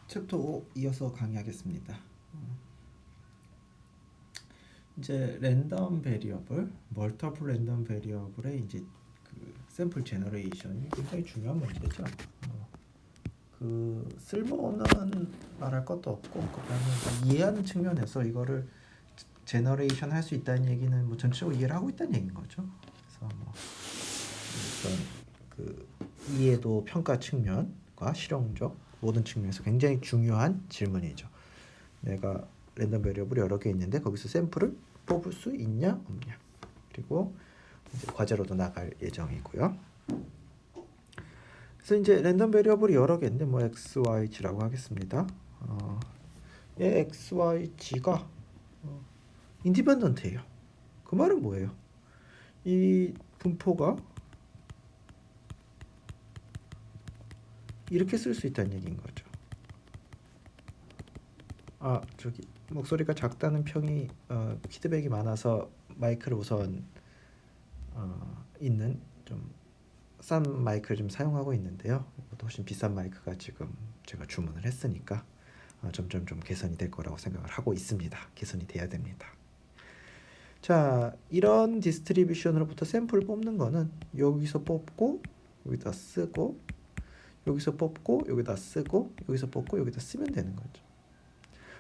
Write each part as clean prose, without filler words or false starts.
챕터 5 이어서 강의하겠습니다. 이제 랜덤 베리어블, 멀티플 랜덤 베리어블의 이제 그 샘플 제너레이션이 굉장히 중요한 문제죠. 그 쓸모는 말할 것도 없고 그다음에 이해하는 측면에서 이거를 제너레이션 할 수 있다는 얘기는 뭐 전체적으로 이해를 하고 있다는 얘기인 거죠. 그래서 뭐 어떤 그 이해도 평가 측면과 실용적 모든 측면에서 굉장히 중요한 질문이죠. 내가 랜덤 베리어블이 여러 개 있는데 거기서 샘플을 뽑을 수 있냐 없냐. 그리고 이제 과제로도 나갈 예정이고요. 그래서 이제 랜덤 베리어블이 여러 개인데 뭐 x, y, g라고 하겠습니다. 얘 x, y, g가 인디펜던트예요. 그 말은 뭐예요? 이 분포가 이렇게 쓸 수 있다는 얘기인 거죠. 저기 목소리가 작다는 평이 피드백이 많아서 마이크를 우선 있는 좀 싼 마이크를 좀 사용하고 있는데요. 이것도 훨씬 비싼 마이크가 지금 제가 주문을 했으니까 점점 좀 개선이 될 거라고 생각을 하고 있습니다. 개선이 돼야 됩니다. 자, 이런 디스트리뷰션으로부터 샘플을 뽑는 거는 여기서 뽑고 여기다 쓰고 여기서 뽑고 여기다 쓰고 여기서 뽑고 여기다 쓰면 되는 거죠.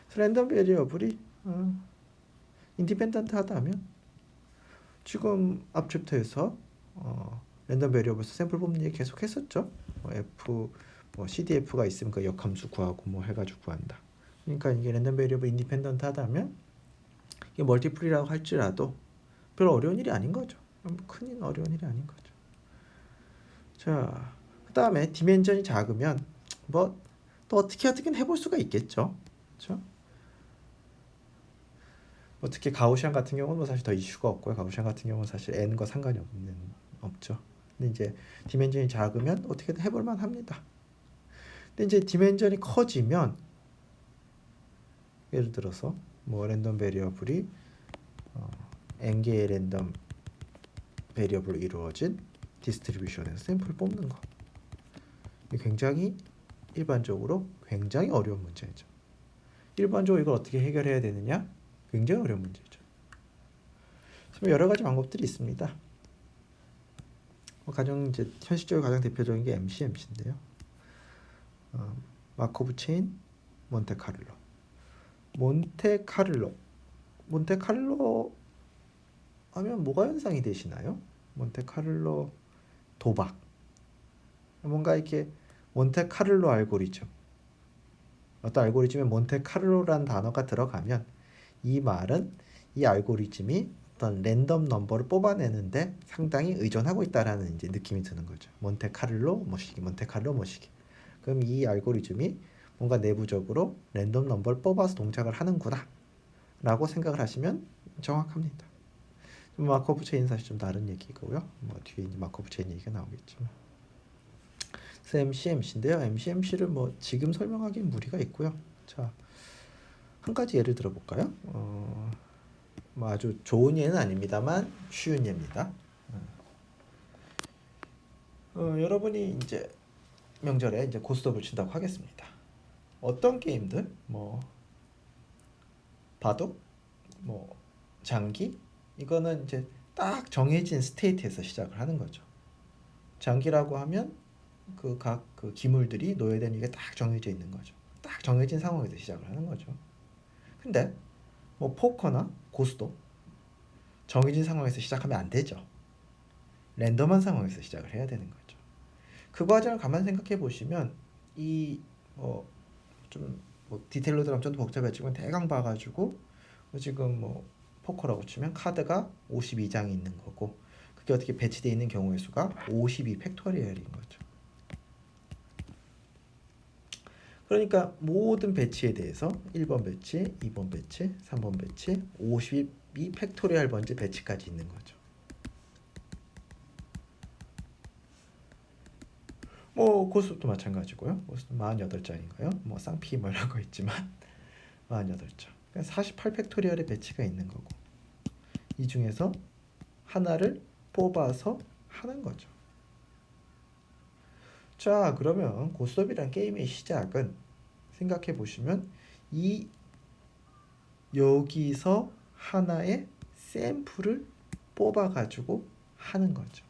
그래서 랜덤 베리어블이 인디펜던트 하다면 지금 앞 챕터에서 랜덤 베리어블에서 샘플 뽑는 얘기 계속 했었죠. F CDF가 있으면 그 역함수 구하고 뭐 해가지고 구한다. 그러니까 이게 랜덤 베리어블 인디펜던트 하다면 이게 멀티플이라고 할지라도 별 어려운 일이 아닌 거죠. 큰 어려운 일이 아닌 거죠. 자, 그 다음에 디멘전이 작으면 뭐 또 어떻게든 해볼 수가 있겠죠. 그렇죠? 뭐 특히 가우시안 같은 경우는 뭐 사실 더 이슈가 없고요. 가우시안 같은 경우는 사실 n과 상관이 없죠. 근데 이제 디멘전이 작으면 어떻게든 해볼만 합니다. 근데 이제 디멘전이 커지면 예를 들어서 뭐 랜덤 베리어블이 n개의 랜덤 베리어블로 이루어진 디스트리뷰션에서 샘플을 뽑는 거. 이게 굉장히 일반적으로 굉장히 어려운 문제죠. 일반적으로 이걸 어떻게 해결해야 되느냐? 굉장히 어려운 문제죠. 그래서 여러 가지 방법들이 있습니다. 가장 이제 현실적으로 가장 대표적인 게 MCMC인데요. 마코브 체인, 몬테카를로. 몬테카를로 하면 뭐가 연상이 되시나요? 몬테카를로 도박. 뭔가 이렇게 몬테카를로 알고리즘. 어떤 알고리즘에 몬테카를로라는 단어가 들어가면 이 말은 이 알고리즘이 어떤 랜덤 넘버를 뽑아내는데 상당히 의존하고 있다라는 이제 느낌이 드는 거죠. 몬테카를로 모시기, 몬테카를로 모시기. 그럼 이 알고리즘이 뭔가 내부적으로 랜덤 넘버를 뽑아서 동작을 하는구나 라고 생각을 하시면 정확합니다. 마코브 체인 사실 좀 다른 얘기고요. 뭐 뒤에 이제 마코브 체인 얘기가 나오겠지만. 그래서 MCMC인데요. MCMC를 뭐 지금 설명하기엔 무리가 있고요. 자, 한 가지 예를 들어볼까요? 뭐 아주 좋은 예는 아닙니다만 쉬운 예입니다. 여러분이 이제 명절에 이제 고스톱을 친다고 하겠습니다. 어떤 게임들, 뭐 바둑, 뭐 장기, 이거는 이제 딱 정해진 스테이트에서 시작을 하는 거죠. 장기라고 하면 그 각 그 기물들이 놓여야 되는 게 딱 정해져 있는 거죠. 딱 정해진 상황에서 시작을 하는 거죠. 근데 뭐 포커나 고스톱 정해진 상황에서 시작하면 안 되죠. 랜덤한 상황에서 시작을 해야 되는 거죠. 그 과정을 가만 생각해 보시면 이 좀 뭐 디테일로 들어가면 좀 더 복잡해지만 대강 봐가지고 지금 뭐 포커라고 치면 카드가 52장이 있는 거고 그게 어떻게 배치되어 있는 경우의 수가 52 팩토리얼인 거죠. 그러니까 모든 배치에 대해서 1번 배치, 2번 배치, 3번 배치, 52 팩토리얼 번째 배치까지 있는 거죠. 뭐 고스톱도 마찬가지고요. 고스톱 48장인가요? 뭐 쌍피 뭐 이런 거 있지만 48장. 그러니까 48 팩토리얼의 배치가 있는 거고 이 중에서 하나를 뽑아서 하는 거죠. 자, 그러면 고스톱이란 게임의 시작은 생각해 보시면 이 여기서 하나의 샘플을 뽑아 가지고 하는 거죠.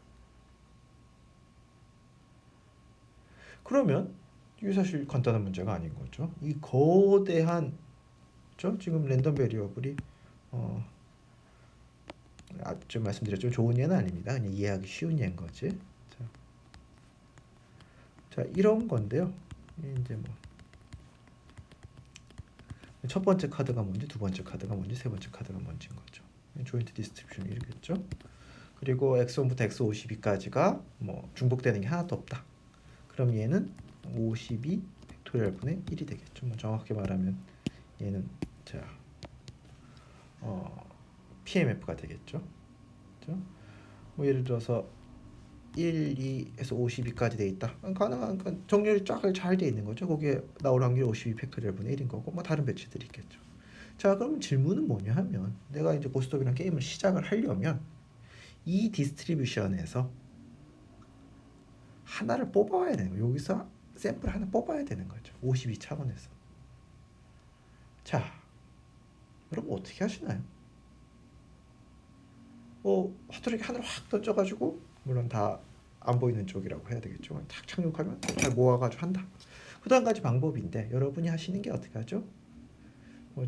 그러면 이게 사실 간단한 문제가 아닌 거죠. 이 거대한 지금 랜덤 베리어블이 좀 말씀드렸죠. 좋은 예는 아닙니다. 그냥 이해하기 쉬운 예인 거지. 자, 이런 건데요. 이제 뭐 첫 번째 카드가 뭔지, 두 번째 카드가 뭔지, 세 번째 카드가 뭔지인 거죠. 조인트 디스트리뷰션이 이렇겠죠. 그리고 x1부터 x52까지가 뭐 중복되는 게 하나도 없다. 그럼 얘는 52 팩토리얼 분의 1이 되겠죠. 뭐 정확히 말하면 얘는 자 PMF가 되겠죠. 그렇죠? 뭐 예를 들어서 1, 2에서 52까지 돼 있다. 가능한 정렬이 쫙 잘 돼 있는 거죠. 거기에 나올 확률이 52 팩토리얼 분의 1인 거고 뭐 다른 배치들이 있겠죠. 자, 그럼 질문은 뭐냐 하면 내가 이제 고스톱이랑 게임을 시작을 하려면 이 디스트리뷰션에서 하나를 뽑아야 되는 거예요. 여기서 샘플 하나 뽑아야 되는 거죠. 52차원에서. 자, 여러분 어떻게 하시나요? 화살이 하늘을 확 던져가지고 물론 다 안 보이는 쪽이라고 해야 되겠죠. 탁 착륙하면 잘 모아가지고 한다. 그 다음 가지 방법인데 여러분이 하시는 게 어떻게 하죠?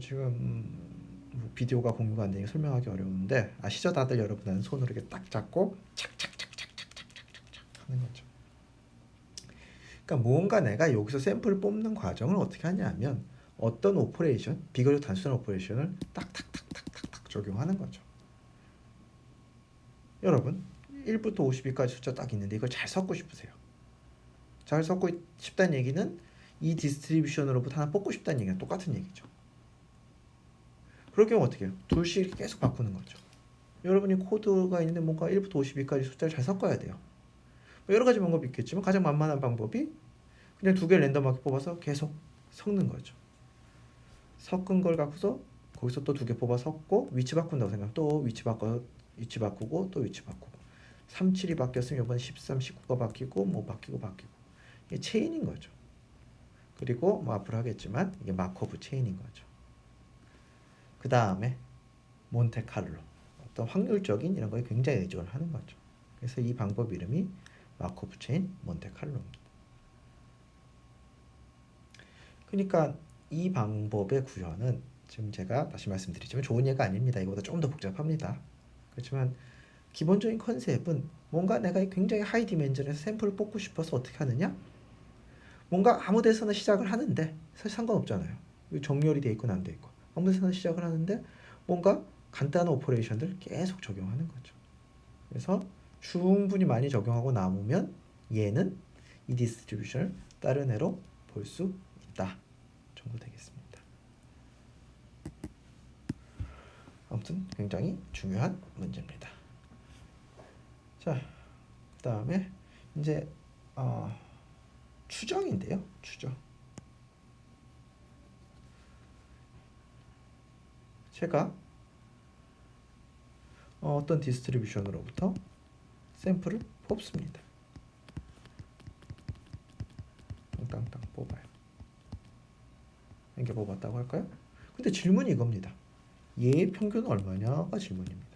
지금 비디오가 공유가 안 되니까 설명하기 어려운데 아시죠? 다들 여러분은 손으로 이렇게 딱 잡고 착착착착착착착착 하는 거죠. 그러니까 뭔가 내가 여기서 샘플을 뽑는 과정을 어떻게 하냐면 어떤 오퍼레이션, 비교적 단순한 오퍼레이션을 딱딱딱딱딱 적용하는 거죠. 여러분 1부터 52까지 숫자 딱 있는데 이걸 잘 섞고 싶으세요. 잘 섞고 싶다는 얘기는 이 디스트리뷰션으로부터 하나 뽑고 싶다는 얘기는 똑같은 얘기죠. 그럴 경우 어떻게 해요? 둘씩 계속 바꾸는 거죠. 여러분이 코드가 있는데 뭔가 1부터 52까지 숫자를 잘 섞어야 돼요. 여러 가지 방법이 있겠지만 가장 만만한 방법이 그냥 두 개 랜덤하게 뽑아서 계속 섞는 거죠. 섞은 걸 갖고서 거기서 또 두 개 뽑아 섞고 위치 바꾼다고 생각하면 또 위치 바꾸고 또 위치 바꾸고 3, 7이 바뀌었으면 이번에 13, 19가 바뀌고 뭐 바뀌고 이게 체인인 거죠. 그리고 뭐 앞으로 하겠지만 이게 마코브 체인인 거죠. 그 다음에 몬테카를로 어떤 확률적인 이런 거에 굉장히 의존을 하는 거죠. 그래서 이 방법 이름이 마코브 체인 몬테카를로입니다. 그러니까 이 방법의 구현은 지금 제가 다시 말씀드리지만 좋은 예가 아닙니다. 이거보다 좀 더 복잡합니다. 그렇지만 기본적인 컨셉은 뭔가 내가 굉장히 하이 디멘전에서 샘플을 뽑고 싶어서 어떻게 하느냐? 뭔가 아무 데서나 시작을 하는데 사실 상관없잖아요. 정렬이 돼 있고 안 돼 있고 아무 데서나 시작을 하는데 뭔가 간단한 오퍼레이션들 계속 적용하는 거죠. 그래서 충분히 많이 적용하고 남으면 얘는 이 디스트리뷰션을 다른 애로 볼 수 있다 정도 되겠습니다. 아무튼 굉장히 중요한 문제입니다. 자, 그 다음에 이제 추정인데요. 추정. 제가 어떤 디스트리뷰션으로부터 샘플을 뽑습니다. 땅땅땅 뽑아요. 이렇게 뽑았다고 할까요? 근데 질문이 이겁니다. 얘의 평균은 얼마냐가 질문입니다.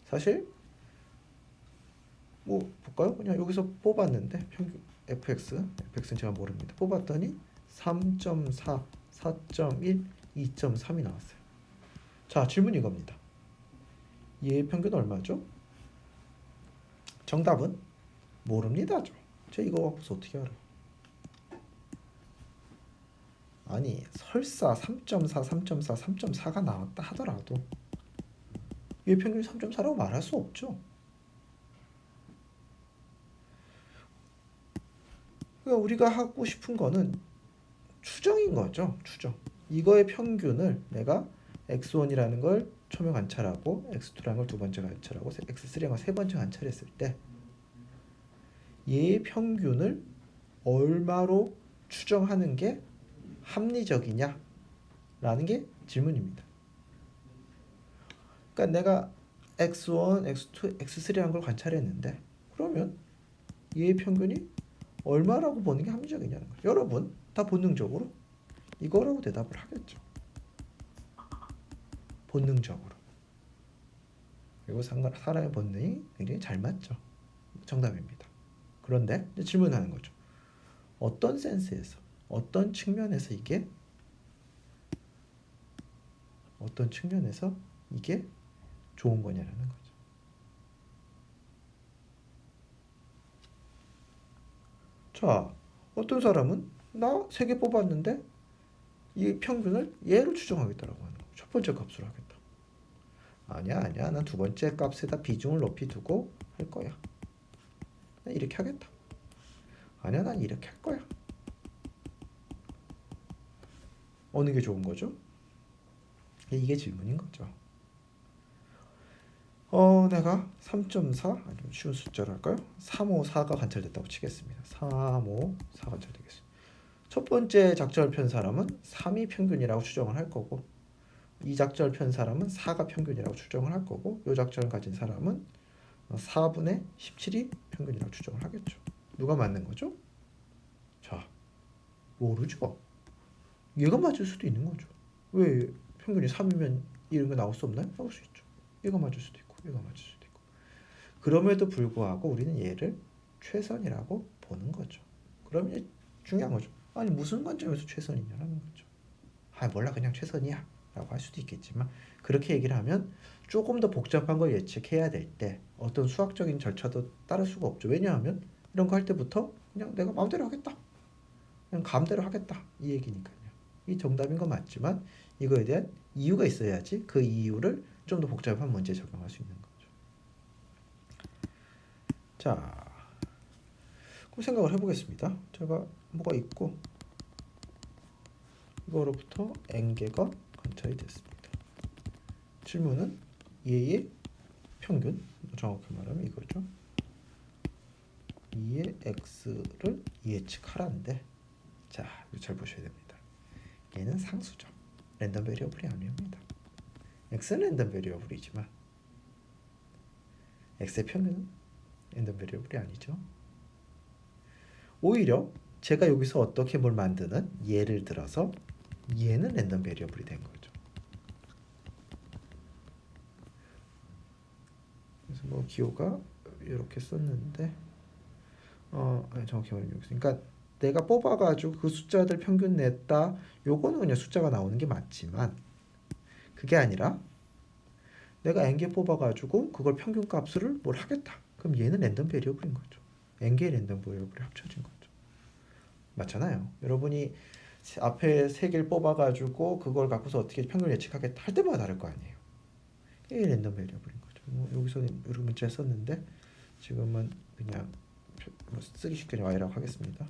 사실 뭐 볼까요? 그냥 여기서 뽑았는데 평균 fx는 제가 모릅니다. 뽑았더니 3.4, 4.1, 2.3이 나왔어요. 자, 질문이 이겁니다. 얘의 평균은 얼마죠? 정답은 모릅니다. 제가 이거 갖고서 어떻게 알아요? 아니 설사 3.4, 3.4, 3.4가 나왔다 하더라도 얘 평균이 3.4라고 말할 수 없죠. 그러니까 우리가 하고 싶은 거는 추정인 거죠. 추정. 이거의 평균을 내가 x1이라는 걸 처음에 관찰하고 x2라는 걸 두 번째 관찰하고 x3라는 걸 세 번째 관찰했을 때 얘의 평균을 얼마로 추정하는 게 합리적이냐 라는 게 질문입니다. 그러니까 내가 x1, x2, x3라는 걸 관찰했는데 그러면 얘의 평균이 얼마라고 보는 게 합리적이냐는 거죠. 여러분 다 본능적으로 이거라고 대답을 하겠죠. 본능적으로. 그리고 사람의 본능이 굉장히 잘 맞죠. 정답입니다. 그런데 이제 질문하는 거죠. 어떤 센스에서, 어떤 측면에서 이게 좋은 거냐라는 거죠. 자, 어떤 사람은 나 3개 뽑았는데 이 평균을 얘로 추정하겠다라고 하는 거죠. 첫 번째 값으로 하겠다. 아니야, 난 두 번째 값에다 비중을 높이 두고 할 거야. 난 이렇게 하겠다. 아니야, 난 이렇게 할 거야. 어느 게 좋은 거죠? 이게 질문인 거죠. 내가 3.4, 아니면 쉬운 숫자로 할까요? 354가 관찰됐다고 치겠습니다. 354 관찰되겠습니다. 첫 번째 작전을 편 사람은 3이 평균이라고 추정을 할 거고, 이 작전을 편 사람은 4가 평균이라고 추정을 할 거고, 이 작전을 가진 사람은 4분의 17이 평균이라고 추정을 하겠죠. 누가 맞는 거죠? 자, 모르죠. 얘가 맞을 수도 있는 거죠. 왜 평균이 3이면 이런 거 나올 수 없나요? 나올 수 있죠. 얘가 맞을 수도 있고 얘가 맞을 수도 있고. 그럼에도 불구하고 우리는 얘를 최선이라고 보는 거죠. 그럼 이제 중요한 거죠. 아니 무슨 관점에서 최선이냐라는 거죠. 몰라 그냥 최선이야 라고 할 수도 있겠지만, 그렇게 얘기를 하면 조금 더 복잡한 걸 예측해야 될 때 어떤 수학적인 절차도 따를 수가 없죠. 왜냐하면 이런 거 할 때부터 그냥 내가 마음대로 하겠다, 그냥 감대로 하겠다, 이 얘기니까요. 이 정답인 건 맞지만 이거에 대한 이유가 있어야지 그 이유를 좀 더 복잡한 문제에 적용할 수 있는 거죠. 자, 그럼 생각을 해보겠습니다. 제가 뭐가 있고 이거로부터 n개가 관찰이 됐습니다. 질문은 얘의 평균, 정확히 말하면 이거죠. 2의 x를 예측하라는데, 자, 이거 잘 보셔야 됩니다. 얘는 상수죠. 랜덤 베리어블이 아닙니다. x는 랜덤 베리어블이지만 x의 평균은 랜덤 베리어블이 아니죠. 오히려 제가 여기서 어떻게 뭘 만드는, 예를 들어서 얘는 랜덤 베리어블이 된 거죠. 그래서 뭐 기호가 이렇게 썼는데 정확히 말하면 여기, 그러니까 내가 뽑아가지고 그 숫자들 평균 냈다, 요거는 그냥 숫자가 나오는 게 맞지만, 그게 아니라 내가 n개 뽑아가지고 그걸 평균 값을 뭘 하겠다, 그럼 얘는 랜덤 베리어블인 거죠. n개의 랜덤 베리어블이 합쳐진 거죠. 맞잖아요. 여러분이 앞에 3개를 뽑아가지고 그걸 갖고서 어떻게 평균 예측하겠다 할 때마다 다를 거 아니에요. 이게 랜덤 베리어블인 거죠. 여기서는 이런 문자 썼는데 지금은 그냥 쓰기 쉽게 y라고 하겠습니다.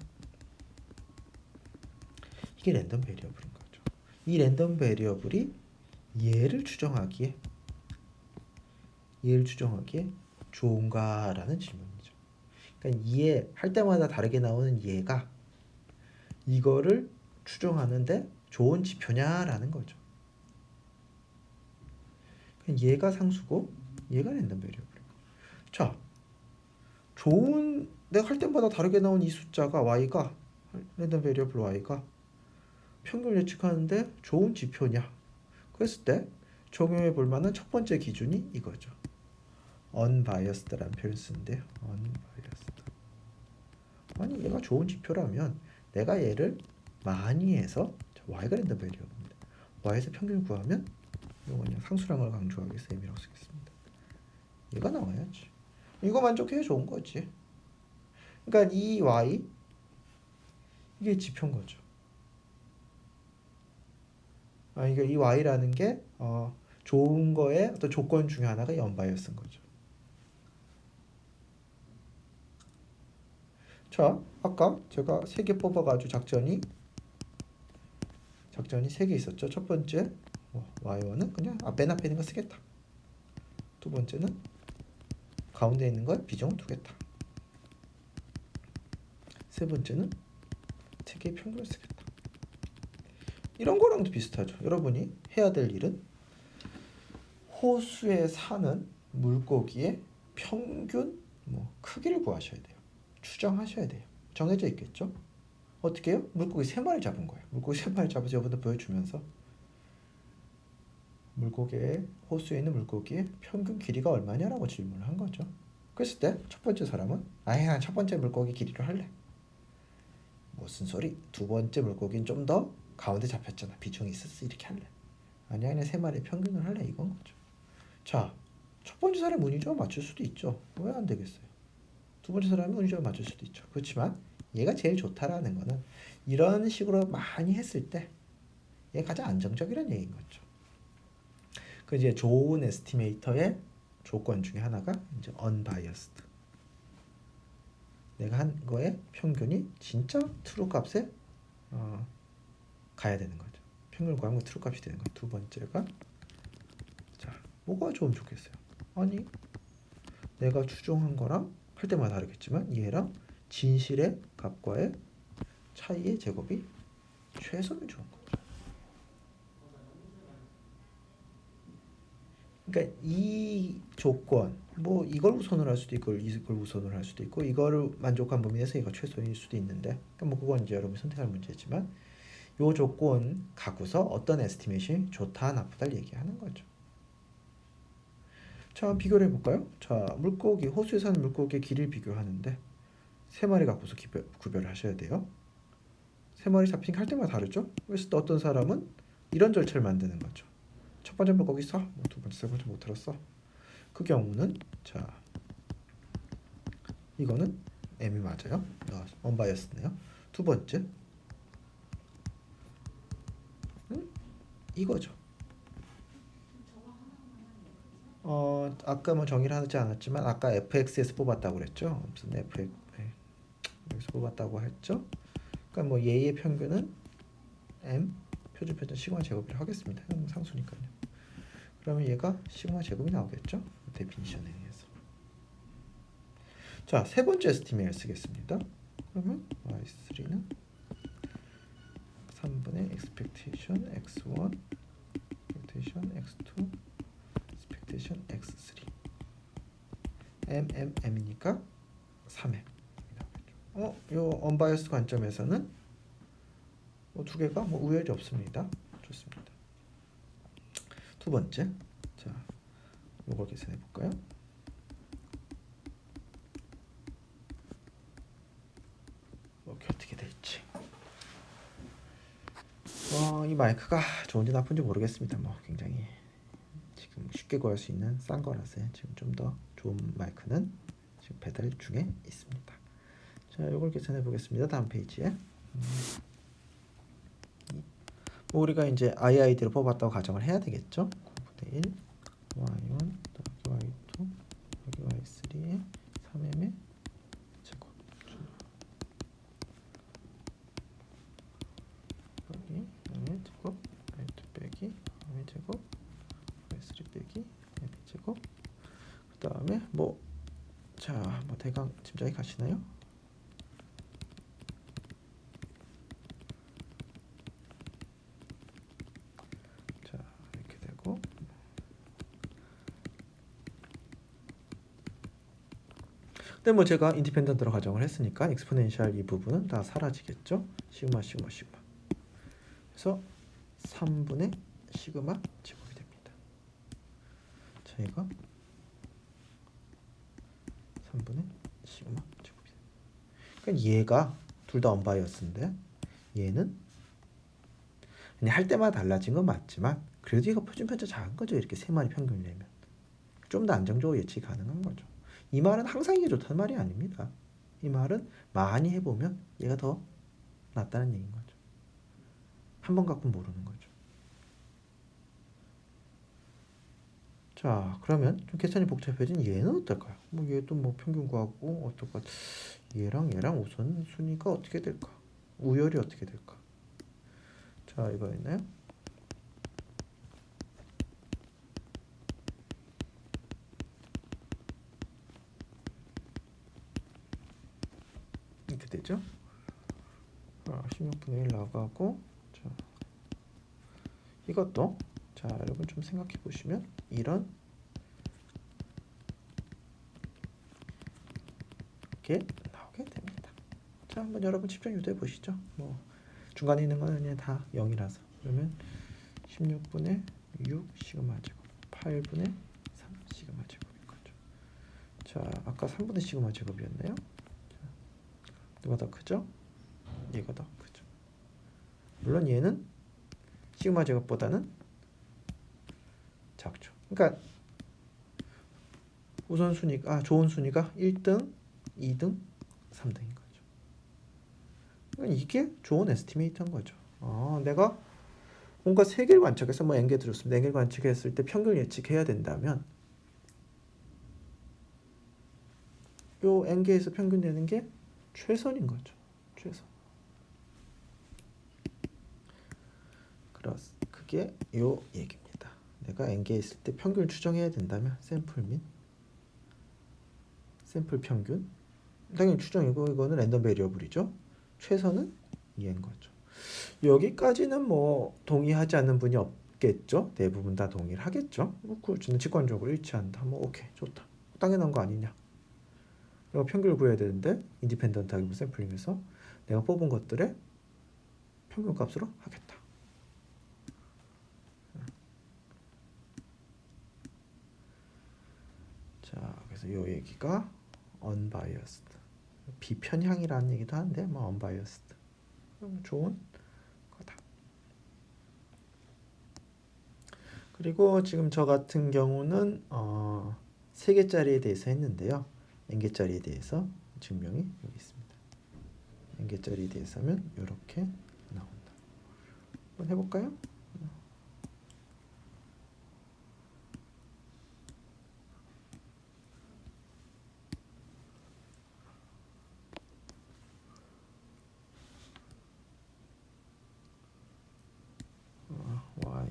이게 랜덤 베리어블인 거죠. 이 랜덤 베리어블이 얘를 추정하기에 좋은가라는 질문이죠. 그러니까 얘 할 때마다 다르게 나오는 얘가 이거를 추정하는데 좋은 지표냐라는 거죠. 얘가 상수고 얘가 랜덤 베리어블인 거죠. 자, 내가 할 때마다 다르게 나온 이 숫자가 y가, 랜덤 베리어블 y가 평균을 예측하는데 좋은 지표냐? 그랬을 때 적용해 볼 만한 첫 번째 기준이 이거죠. unbiased라는 표현을 쓰는데요. unbiased. 아니 얘가 좋은 지표라면 내가 얘를 많이 해서, y가 랜덤 베리어블입니다. y에서 평균을 구하면 이거 그냥 상수량을 강조하기 위해서 m이라고 쓰겠습니다. 얘가 나와야지. 이거 만족해야 좋은 거지. 그러니까 이 y, 이게 지표인 거죠. 그러니까 이 y라는 게 좋은 거의 어떤 조건 중에 하나가 이 unbiased인 거죠. 자, 아까 제가 3개 뽑아가지고 작전이 3개 있었죠. 첫 번째 y1은 그냥 맨 앞에 있는 거 쓰겠다. 두 번째는 가운데 있는 걸 비중을 두겠다. 세 번째는 3개의 평균을 쓰겠다. 이런 거랑도 비슷하죠. 여러분이 해야 될 일은 호수에 사는 물고기의 평균 크기를 구하셔야 돼요. 추정하셔야 돼요. 정해져 있겠죠? 어떻게 해요? 물고기 3마리 잡은 거예요. 물고기 3마리 잡아서 여러분들 보여주면서 물고기의 호수에 있는 물고기의 평균 길이가 얼마냐라고 질문을 한 거죠. 그랬을 때 첫 번째 사람은 아예 난 첫 번째 물고기 길이로 할래. 무슨 소리? 두 번째 물고기는 좀 더 가운데 잡혔잖아. 비중이 있었어. 이렇게 할래. 아니야 그냥 3마리 평균을 할래. 이건 거죠. 자, 첫 번째 사람이 운이적으로 맞출 수도 있죠. 왜 안 되겠어요? 두 번째 사람이 운이적으로 맞출 수도 있죠. 그렇지만 얘가 제일 좋다라는 거는 이런 식으로 많이 했을 때 얘가 가장 안정적이라는 얘기인 거죠. 그 이제 좋은 에스티메이터의 조건 중에 하나가 이제 unbiased. 내가 한 거에 평균이 진짜 true 값에 가야 되는 거죠. 평균 구하면 true 값이 되는 거예요. 두 번째가 자 뭐가 좋으면 좋겠어요. 아니 내가 추정한 거랑 할 때마다 다르겠지만 얘랑 진실의 값과의 차이의 제곱이 최소면 좋은 거죠. 그러니까 이 조건 뭐 이걸 우선을 할 수도 있고 이걸 우선을 할 수도 있고 이거를 만족한 범위 내에서 이거 최소일 수도 있는데 그러니까 뭐 그건 이제 여러분이 선택할 문제지만 요 조건 갖고서 어떤 에스티메이션이 좋다 나쁘다를 얘기하는 거죠. 자 비교를 해볼까요? 자 물고기 호수에 사는 물고기의 길이를 비교하는데 3마리 갖고서 구별을 하셔야 돼요. 3마리 잡히니까 할 때마다 다르죠? 그래서 또 어떤 사람은 이런 절차를 만드는 거죠. 첫 번째 물고기 써, 두 번째, 세 번째 못 들었어. 그 경우는 자 이거는 M이 맞아요. 언바이어스네요. 두 번째 이거죠. 아까 뭐 정의를 하지 않았지만 아까 fx에서 뽑았다고 그랬죠. 무슨 fx 여기서 뽑았다고 했죠. 그러니까 뭐 얘의 평균은 m 표준 시그마 제곱이라고 하겠습니다. 상수니까요. 그러면 얘가 시그마 제곱이 나오겠죠. 데피니션에 의해서. 자, 세 번째 에스티메이트를 쓰겠습니다. 그러면 y3는 3분의 expectation x1, expectation x2, expectation x3. m이니까 3m. 요 언바이어스 관점에서는 두 개가 우열이 없습니다. 좋습니다. 두 번째, 자, 요걸 계산해 볼까요? 이렇게 어떻게 될지. 이 마이크가 좋은지 나쁜지 모르겠습니다. 뭐 굉장히 지금 쉽게 구할 수 있는 싼 거라서 지금 좀 더 좋은 마이크는 지금 배달 중에 있습니다. 자, 요걸 계산해 보겠습니다. 다음 페이지에. 뭐 우리가 이제 IID를 뽑았다고 가정을 해야 되겠죠? 9분의 1 y1 더하기 y2 더하기 y3의 3m의 제곱 여기 m의 제곱 y2 빼기 m의 제곱 y3 빼기 m의 제곱 그 다음에 뭐 대강 짐작이 가시나요? 근데 뭐 제가 인디펜던트로 가정을 했으니까 익스포넨셜 이 부분은 다 사라지겠죠. 시그마. 그래서 3분의 시그마 제곱이 됩니다. 자, 이거 3분의 시그마 제곱이 됩니다. 그러니까 얘가 둘 다 언바이어스인데 얘는 그냥 할 때마다 달라진 건 맞지만 그래도 이거 표준 편차 작은 거죠. 이렇게 3마리 평균을 내면 좀 더 안정적으로 예측이 가능한 거죠. 이 말은 항상 이게 좋다는 말이 아닙니다. 이 말은 많이 해보면 얘가 더 낫다는 얘기인 거죠. 한 번 갖고 모르는 거죠. 자, 그러면 좀 계산이 복잡해진 얘는 어떨까요? 뭐 얘도 뭐 평균 구하고 어떨까? 얘랑 우선 순위가 어떻게 될까? 우열이 어떻게 될까? 자, 이거 있나요? 이렇게 되죠? 16분의 1 나가고 자, 이것도 자 여러분 좀 생각해 보시면 이런 게 나오게 됩니다. 자, 자, 한번 여러분 집중 유도해 보시죠. 뭐 중간에 있는 거는 그냥 다 0이라서. 그러면 16분의 6 시그마 제곱 8분의 3 시그마 제곱인 거죠. 자, 아까 3분의 시그마 제곱이었네요. 자, 누가 더 크죠? 얘가 더 크죠. 물론 얘는 시그마 제곱보다는 작죠. 그러니까 우선순위가 좋은 순위가 1등, 2등, 3등인 거죠. 그러니까 이게 좋은 에스티메이터인 거죠. 내가 뭔가 세 개를 관측해서 뭐 n개 들었으면 네 개를 관측했을 때 평균 예측해야 된다면 요 n개에서 평균 내는 게 최선인 거죠. 최선. 그게 요 얘기입니다. 내가 n개 있을 때 평균을 추정해야 된다면 샘플 민, 샘플 평균, 당연히 추정이고 이거는 랜덤 베리어블이죠. 최선은 2인 거죠. 여기까지는 뭐 동의하지 않는 분이 없겠죠. 대부분 다 동의를 하겠죠. 뭐 저는 직관적으로 일치한다. 뭐 오케이 좋다. 당연한 거 아니냐. 내가 평균을 구해야 되는데 인디펜던트하게 샘플링해서 내가 뽑은 것들의 평균 값으로 하겠다. 자, 그래서 이 얘기가 unbiased, 비편향이라는 얘기도 하는데 뭐 unbiased 좋은 거다. 그리고 지금 저 같은 경우는 3개짜리에 대해서 했는데요. n개짜리에 대해서 증명이 여기 있습니다. n개짜리에 대해서 하면 이렇게 나온다. 한번 해볼까요? y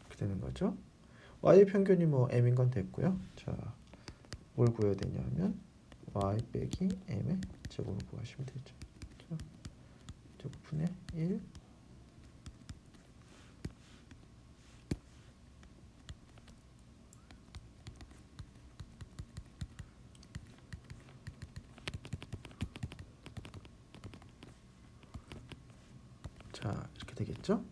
이렇게 되는 거죠. y의 평균이 뭐 m인 건 됐고요. 자, 뭘 구해야 되냐면 y 빼기 m의 제곱을 구하시면 되죠. 자, 제곱분의 1 자, 이렇게 되겠죠.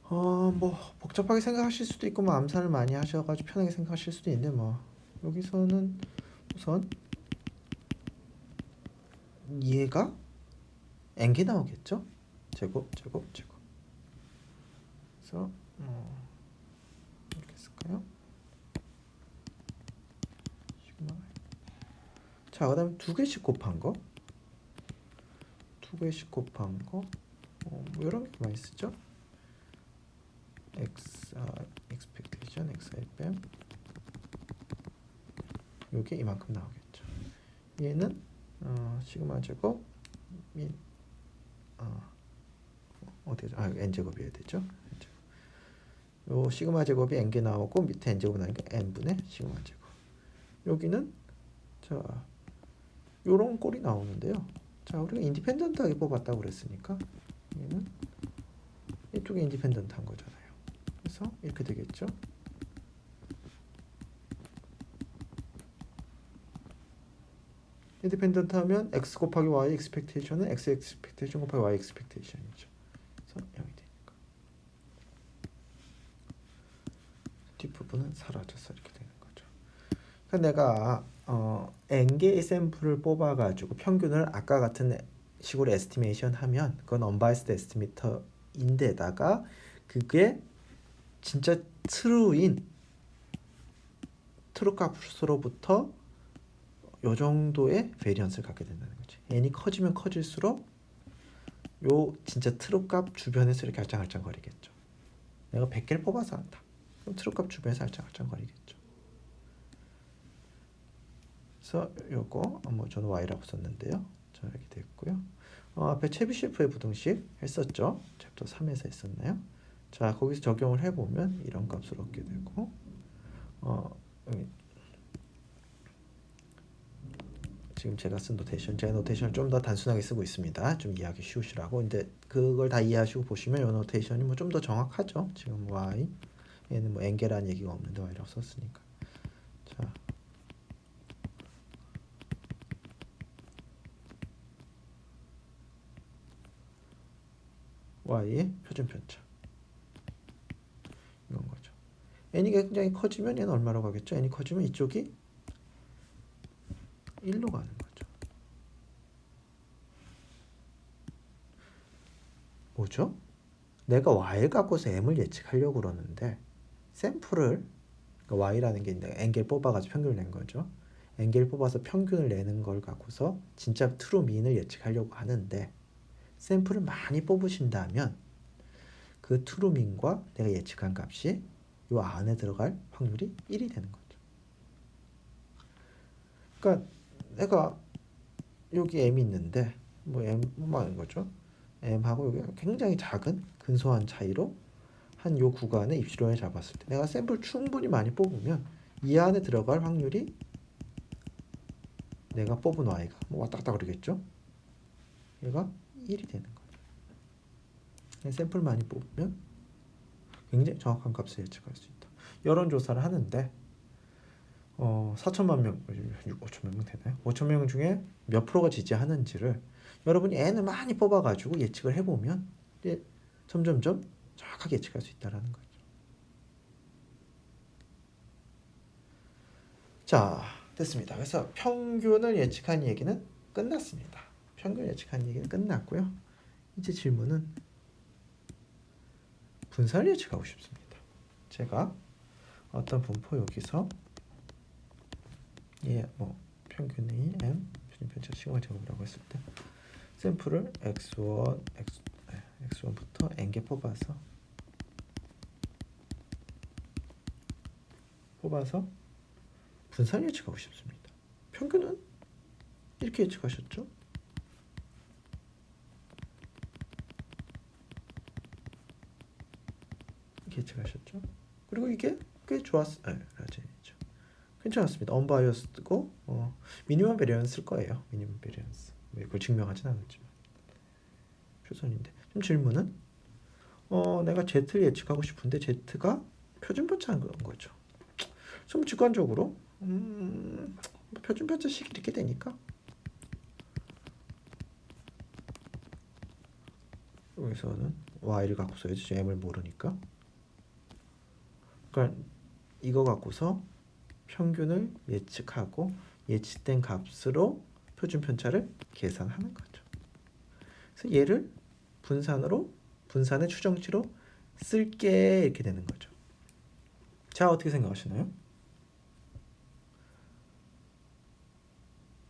뭐 복잡하게 생각하실 수도 있고 뭐 암산을 많이 하셔가지고 편하게 생각하실 수도 있는데 뭐 여기서는 우선 얘가 n개 나오겠죠. 제곱. 그래서 이렇게 쓸까요? 자, 그다음 2개씩 곱한 거, 2개씩 곱한 거, 뭐 이런 게 많이 쓰죠. expectation, xi 뺨 요게 이만큼 나오겠죠. 얘는 시그마 제곱 민 어디죠? n 제곱이어야 되죠. 요 시그마 제곱이 n개 나오고 밑에 n 제곱 나니까 n분의 시그마 제곱. 여기는 자 요런 꼴이 나오는데요. 자, 우리가 인디펜던트하게 뽑았다고 그랬으니까 얘는 이쪽에 인디펜던트한 거잖아요. 그래서 이렇게 되겠죠. 인디펜던트 하면 x 곱하기 y expectation은 x expectation 곱하기 y expectation이죠. 그래서 0이 되니까 뒷부분은 사라져서 이렇게 되는 거죠. 그러니까 내가 n개의 샘플을 뽑아가지고 평균을 아까 같은 식으로 에스티메이션 하면 그건 unbiased estimator인데다가 그게 진짜 트루 값으로부터 요 정도의 베리언스를 갖게 된다는 거지. n이 커지면 커질수록 요 진짜 트루 값 주변에서 이렇게 알짱알짱거리겠죠. 내가 100개를 뽑아서 한다. 그럼 트루 값 주변에서 알짱알짱거리겠죠. 그래서 요거 뭐 저는 y라고 썼는데요. 자, 이렇게 됐고요. 앞에 체비셰프의 부등식 했었죠. 챕터 3에서 했었나요? 자, 거기서 적용을 해보면 이런 값을 얻게 되고 지금 제가 쓴 노테이션, 제가 노테이션을 좀 더 단순하게 쓰고 있습니다. 좀 이해하기 쉬우시라고. 근데 그걸 다 이해하시고 보시면 이 노테이션이 뭐 좀 더 정확하죠. 지금 y 얘는 뭐 n개라는 얘기가 없는데 y라고 썼으니까. 자, y의 표준편차 이건 거죠. n이 굉장히 커지면 얘는 얼마로 가겠죠? n이 커지면 이쪽이 1로 가는 거죠. 뭐죠? 내가 y를 갖고서 m을 예측하려고 그러는데 샘플을, 그러니까 y라는 게 n개를 뽑아가지고 평균을 낸 거죠. n개를 뽑아서 평균을 내는 걸 갖고서 진짜 트루 민을 예측하려고 하는데 샘플을 많이 뽑으신다면 그 트루 민과 내가 예측한 값이 이 안에 들어갈 확률이 1이 되는 거죠. 그러니까 내가 여기 m이 있는데 뭐 m 많은 거죠. m하고 여기 굉장히 작은 근소한 차이로 한 요 구간에 입시론을 잡았을 때 내가 샘플 충분히 많이 뽑으면 이 안에 들어갈 확률이 내가 뽑은 y가 뭐 왔다 갔다 그러겠죠. 얘가 1이 되는 거죠. 샘플 많이 뽑으면 굉장히 정확한 값을 예측할 수 있다. 여론조사를 하는데 4천만 명, 5천만 명 되나요? 5천 명 중에 몇 프로가 지지하는지를 여러분이 n을 많이 뽑아가지고 예측을 해보면 이제 점점점 정확하게 예측할 수 있다는 거죠. 자, 됐습니다. 그래서 평균을 예측한 얘기는 끝났습니다. 평균 예측한 얘기는 끝났고요. 이제 질문은 분산을 예측하고 싶습니다. 제가 어떤 분포 여기서 뭐 평균이 m, 표준편차 시공을 제곱이라고 했을 때 샘플을 x1부터 n개 뽑아서 분산을 예측하고 싶습니다. 평균은 이렇게 예측하셨죠? 이렇게 예측하셨죠? 그리고 이게 꽤 좋았어요. 라젠이죠. 괜찮았습니다. 언바이어스고 미니멈 베리언스일 거예요. 미니멈 베리언스. 그걸 증명하진 않았지만 표선인데. 지금 질문은 내가 Z를 예측하고 싶은데 Z가 표준편차인 거죠. 좀 직관적으로 표준편차식이 이렇게 되니까 여기서는 y를 갖고 써야지 m을 모르니까. 그러니까 이거 갖고서 평균을 예측하고 예측된 값으로 표준편차를 계산하는 거죠. 그래서 얘를 분산의 추정치로 쓸게 이렇게 되는 거죠. 자, 어떻게 생각하시나요?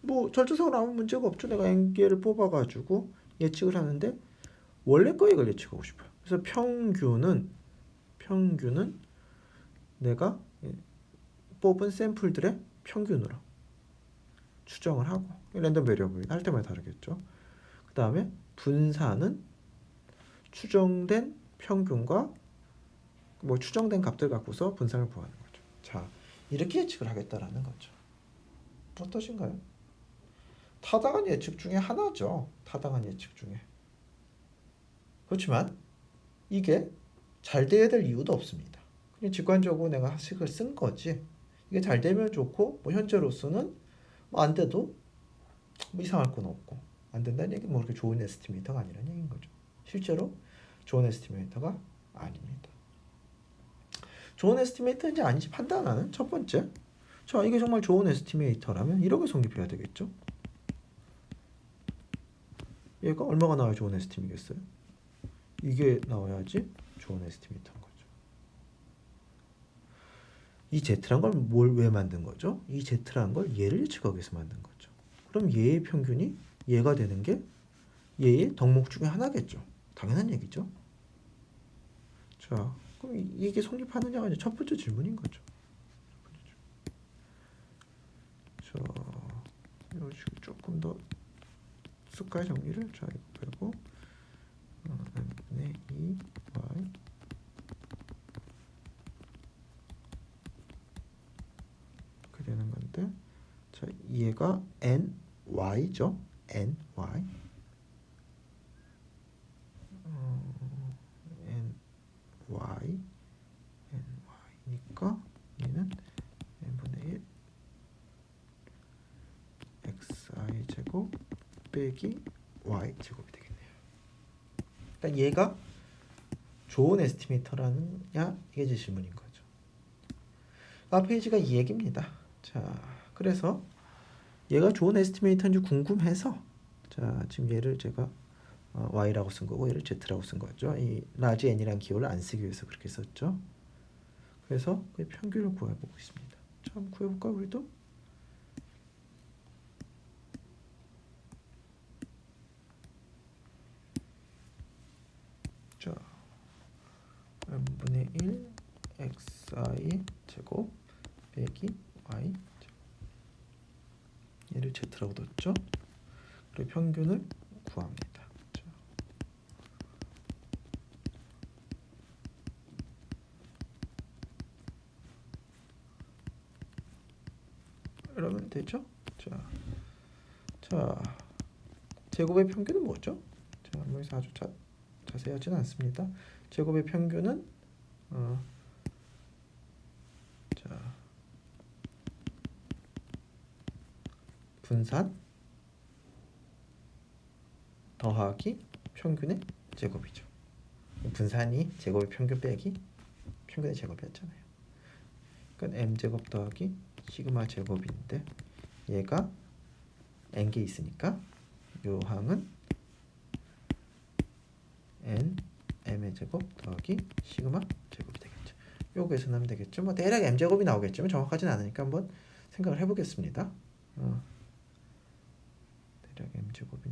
뭐 절대적으로 아무 문제가 없죠. 내가 n개를 뽑아가지고 예측을 하는데 원래 거 이걸 예측하고 싶어요. 그래서 평균은 내가 뽑은 샘플들의 평균으로 추정을 하고 랜덤 베리어블 할 때마다 다르겠죠. 그 다음에 분산은 추정된 평균과 뭐 추정된 값들 갖고서 분산을 구하는 거죠. 자, 이렇게 예측을 하겠다라는 거죠. 어떠신가요? 타당한 예측 중에 하나죠. 타당한 예측 중에. 그렇지만 이게 잘 돼야 될 이유도 없습니다. 그냥 직관적으로 내가 식을 쓴 거지. 이게 잘 되면 좋고 뭐 현재로서는 뭐 안 돼도 뭐 이상할 건 없고 안 된다는 얘기는 뭐 그렇게 좋은 에스티메이터가 아니라는 얘기인 거죠. 실제로 좋은 에스티메이터가 아닙니다. 좋은 에스티메이터인지 아닌지 판단하는 첫 번째, 자, 이게 정말 좋은 에스티메이터라면 1억을 성립해야 되겠죠. 얘가 얼마가 나와야 좋은 에스티메이겠어요? 이게 나와야지 좋은 에스티메이터인 거죠. 이 Z란 걸 왜 만든 거죠? 이 Z란 걸 얘를 예측하기 위해서 만든 거죠. 그럼 얘의 평균이 얘가 되는 게 얘의 덕목 중에 하나겠죠. 당연한 얘기죠. 자, 그럼 이게 성립하느냐가 이제 첫 번째 질문인 거죠. 자, 이거 지금 조금 더 쓸까요, 정리를? 자, 이거 빼고 n분의 2y 이렇게 되는 건데, 자, 얘가 ny죠. ny ny 빼기 y 제곱이 되겠네요. 그러니까 얘가 좋은 에스티메이터라느냐 이게 제 질문인 거죠. 페이지가 이 얘기입니다. 자, 그래서 얘가 좋은 에스티메이터인지 궁금해서 자, 지금 얘를 제가 y라고 쓴 거고 얘를 z라고 쓴 거죠. 이 라지 n이란 기호를 안 쓰기 위해서 그렇게 썼죠. 그래서 그 평균을 구해보고 있습니다. 자, 한번 구해볼까 우리도? 자, n분의 1 xi 제곱 빼기 y 제곱. 얘를 z라고 뒀죠. 그리고 평균을 구합니다. 자. 이러면 되죠. 자, 제곱의 평균은 뭐죠? 자, 여기서 아주 자세하지는 않습니다. 제곱의 평균은 자, 분산 더하기 평균의 제곱이죠. 분산이 제곱의 평균 빼기 평균의 제곱이었잖아요. 그러니까 m제곱 더하기 시그마 제곱인데 얘가 n개 있으니까 요 항은 n m의 제곱 더하기 시그마 제곱이 되겠죠. 요거 계산하면 되겠죠. 뭐 대략 m제곱이 나오겠지만 정확하진 않으니까 한번 생각을 해보겠습니다. 대략 m제곱이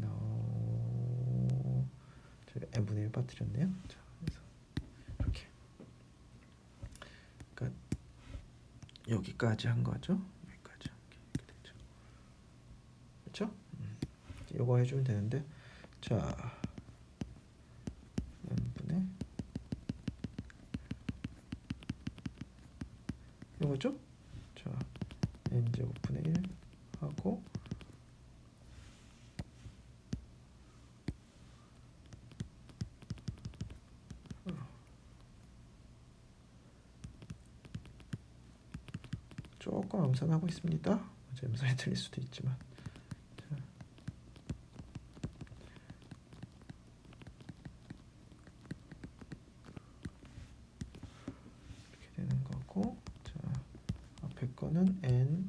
제가 n분의 1 빠뜨렸네요. 자, 그래서 이렇게 그러니까 여기까지 한 거죠. 여기까지 이렇게 되죠. 그렇죠? 요거 해주면 되는데 자 n분의 요거죠? 자 n제곱분의 1 하고 조금 암산하고 있습니다. 제 음성이 틀릴 수도 있지만 자. 이렇게 되는 거고 자 앞에 거는 n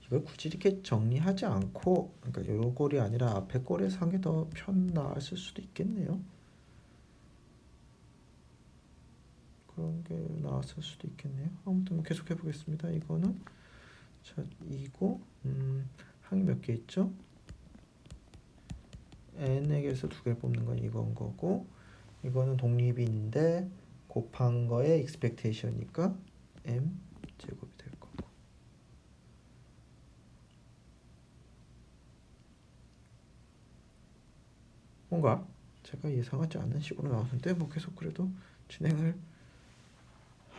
이걸 굳이 이렇게 정리하지 않고 그러니까 요 꼴이 아니라 앞에 꼴에서 한 게 더 나았을 수도 있겠네요. 그런 게 나왔을 수도 있겠네요. 아무튼 계속 해보겠습니다. 이거는 자 이고 항이 몇 개 있죠? n에게서 두 개를 뽑는 건 이건 거고 이거는 독립인데 곱한 거에 expectation이니까 m 제곱이 될 거고 뭔가 제가 예상하지 않은 식으로 나왔는데 뭐 계속 그래도 진행을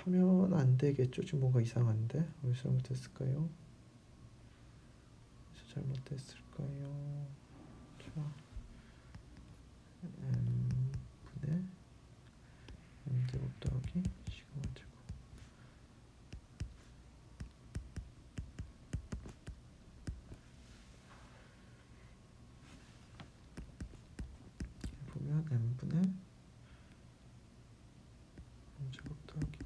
하면 안 되겠죠. 지금 뭔가 이상한데 어디서 잘못했을까요? 어디서 잘못했을까요? 자, n분의 m제곱 더하기 시그마 제곱 보면 n분의 m제곱 더하기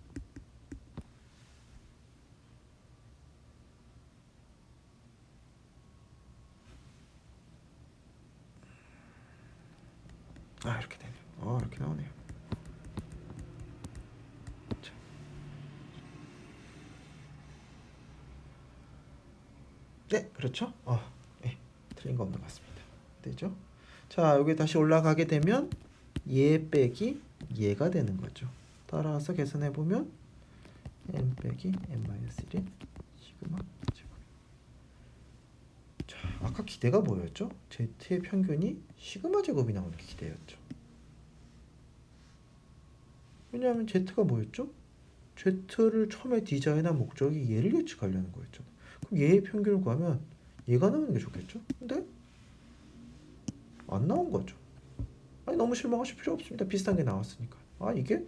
이렇게 되네요. 이렇게 나오네요. 자. 네, 그렇죠. 네, 틀린 거 없는 것 같습니다. 되죠? 자, 여기 다시 올라가게 되면 얘 빼기 얘가 되는 거죠. 따라서 계산해 보면 n 빼기 n-1이 시그마 제곱. 자, 아까 기대가 뭐였죠? z의 평균이 시그마 제곱이 나오는 게 기대였죠. 왜냐하면 z가 뭐였죠? z를 처음에 디자인한 목적이 얘를 예측하려는 거였죠. 그럼 얘의 평균을 구하면 얘가 나오는 게 좋겠죠? 근데 안 나온 거죠. 아니 너무 실망하실 필요 없습니다. 비슷한 게 나왔으니까. 이게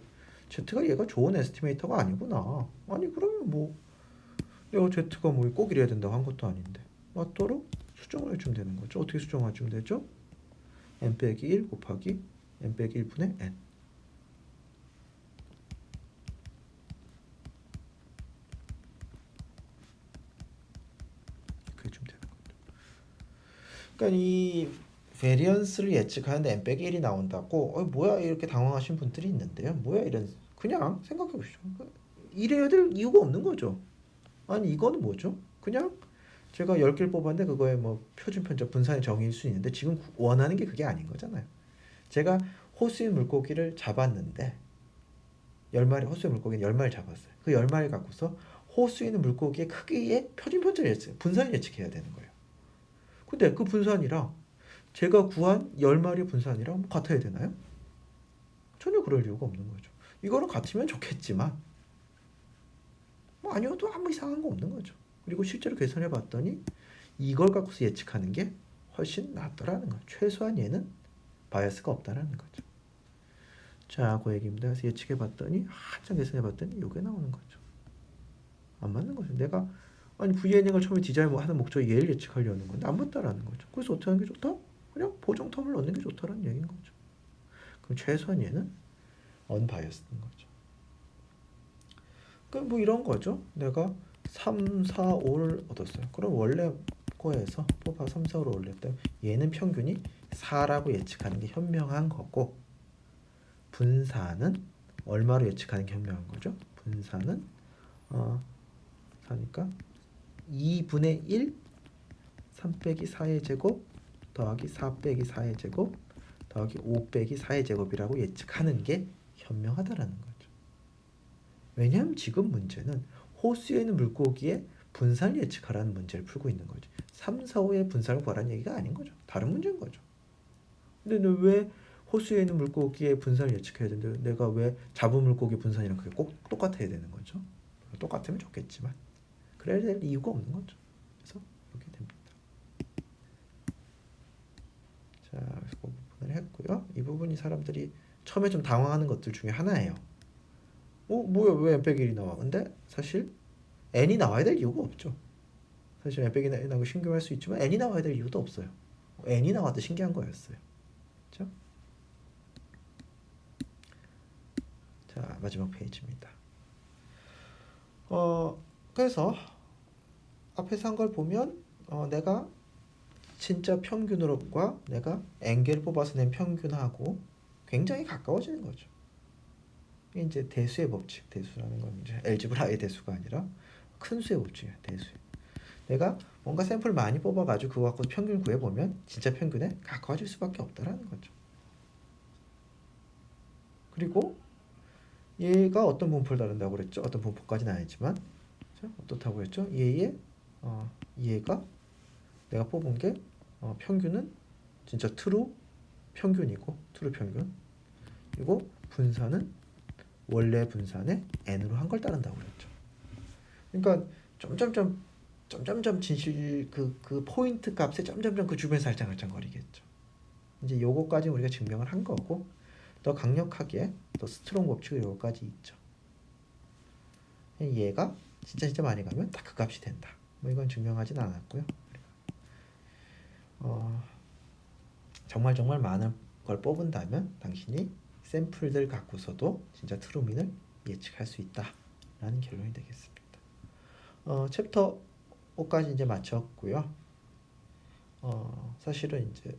z가 얘가 좋은 에스티메이터가 아니구나. 아니 그러면 뭐 내가 Z가 뭐 꼭 이래야 된다고 한 것도 아닌데 맞도록 수정을 해주면 되는 거죠. 어떻게 수정해주면 되죠? n 빼기 1 곱하기 n 빼기 1분의 n 이렇게 해주면 되는 거죠. 그러니까 이 베리언스를 예측하는데 n 빼기 1이 나온다고 뭐야 이렇게 당황하신 분들이 있는데요. 뭐야 이런 그냥 생각해 보시죠. 이래야 될 이유가 없는 거죠. 아니 이거는 뭐죠? 그냥 제가 10개를 뽑았는데 그거에 뭐 표준 편적 분산의 정의일 수 있는데 지금 원하는 게 그게 아닌 거잖아요. 제가 호수인 물고기를 잡았는데 10마리 호수인 물고기 10마리 잡았어요. 그 10마리 갖고서 호수에 있는 물고기의 크기의 표준 편적을 예측, 분산을 예측해야 되는 거예요. 근데 그 분산이랑 제가 구한 10마리 분산이랑 뭐 같아야 되나요? 전혀 그럴 이유가 없는 거죠. 이거는 같으면 좋겠지만 뭐 아니어도 아무 이상한 거 없는 거죠. 그리고 실제로 계산해 봤더니 이걸 갖고서 예측하는 게 훨씬 낫더라는 거죠. 최소한 얘는 바이어스가 없다라는 거죠. 자, 그 얘기입니다. 그래서 예측해 봤더니 한참 계산해 봤더니 이게 나오는 거죠. 안 맞는 거죠. 내가 아니 VN행을 처음에 디자인하는 목적이 얘를 예측하려는 건데 안 맞다라는 거죠. 그래서 어떻게 하는 게 좋다? 그냥 보정 텀을 넣는 게 좋다라는 얘기인 거죠. 그럼 최소한 얘는 언바이어스인 거죠. 그럼 뭐 이런 거죠. 내가 3, 4, 5를 얻었어요. 그럼 원래 거에서 뽑아 3, 4, 5를 올렸다면 얘는 평균이 4라고 예측하는 게 현명한 거고 분산은 얼마로 예측하는 게 현명한 거죠? 분산은 4니까 2분의 1 3 빼기 4의 제곱 더하기 4 빼기 4의 제곱 더하기 5 빼기 4의 제곱이라고 예측하는 게 현명하다라는 거죠. 왜냐하면 지금 문제는 호수에 있는 물고기의 분산을 예측하라는 문제를 풀고 있는 거죠. 3, 4, 5의 분산을 구하라는 얘기가 아닌 거죠. 다른 문제인 거죠. 근데 왜 호수에 있는 물고기의 분산을 예측해야 되는데 내가 왜 잡은 물고기 분산이랑 그게 꼭 똑같아야 되는 거죠? 똑같으면 좋겠지만 그래야 될 이유가 없는 거죠. 그래서 이렇게 됩니다. 자, 그래서 그 부분을 했고요. 이 부분이 사람들이 처음에 좀 당황하는 것들 중에 하나예요. 뭐야 왜 n 빼기 1이 나와? 근데 사실 n이 나와야 될 이유가 없죠. 사실 n 빼기 1이 나고 신기할 수 있지만 n이 나와야 될 이유도 없어요. n이 나와도 신기한 거였어요. 그렇죠? 자, 마지막 페이지입니다. 그래서 앞에서 한 걸 보면 내가 진짜 평균으로과 내가 n개를 뽑아서 낸 평균하고 굉장히 가까워지는 거죠. 이게 이제 대수의 법칙, 대수라는 건 이제 엘지브라의 대수가 아니라 큰 수의 법칙이에요. 대수. 내가 뭔가 샘플을 많이 뽑아가지고 그거 갖고 평균 구해보면 진짜 평균에 가까워질 수밖에 없다라는 거죠. 그리고 얘가 어떤 분포를 다룬다고 그랬죠? 어떤 분포까지는 아니지만 어떻다고 했죠? 얘가 내가 뽑은 게 평균은 진짜 트루 평균이고 트루 평균 그리고 분산은 원래 분산의 n으로 한 걸 따른다고 그랬죠. 그러니까 점점점 진실 그 포인트 값에 점점점 그 주변에서 알짱알짱거리겠죠. 이제 요거까지 우리가 증명을 한 거고 더 강력하게 더 스트롱 법칙이 요거까지 있죠. 얘가 진짜 많이 가면 딱 그 값이 된다. 뭐 이건 증명하진 않았고요. 정말 많은 걸 뽑은다면 당신이 샘플들 갖고서도 진짜 트루민을 예측할 수 있다라는 결론이 되겠습니다. 챕터 5까지 이제 마쳤고요. 사실은 이제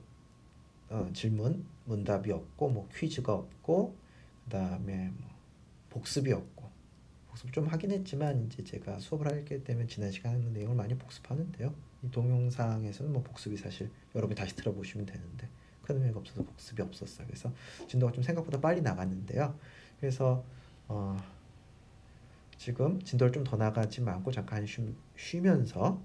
질문, 문답이 없고 뭐 퀴즈가 없고 그다음에 뭐 복습이 없고 복습 좀 하긴 했지만 이제 제가 수업을 하기 때문에 지난 시간에 내용을 많이 복습하는데요. 이 동영상에서는 뭐 복습이 사실 여러분이 다시 들어보시면 되는데 큰 의미가 없어서 복습이 없었어요. 그래서 진도가 좀 생각보다 빨리 나갔는데요. 그래서 지금 진도를 좀 더 나가지 않고 잠깐 쉬면서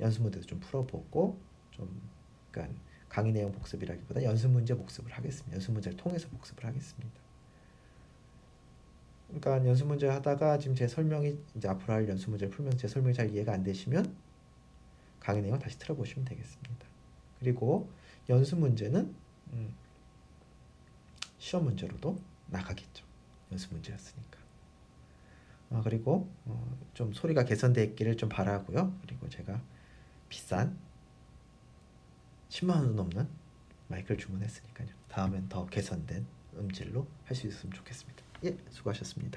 연습 문제도 좀 풀어보고 좀 그러니까 강의 내용 복습이라기보다 연습 문제 복습을 하겠습니다. 연습 문제를 통해서 복습을 하겠습니다. 그러니까 연습 문제 하다가 지금 제 설명이 이제 앞으로 할 연습 문제를 풀면서 제 설명이 잘 이해가 안 되시면 강의 내용 다시 틀어보시면 되겠습니다. 그리고 연습 문제는 시험 문제로도 나가겠죠. 연습 문제였으니까. 그리고 좀 소리가 개선되기를 좀 바라고요. 그리고 제가 비싼 10만 원 넘는 마이크를 주문했으니까요. 다음엔 더 개선된 음질로 할 수 있으면 좋겠습니다. 예, 수고하셨습니다.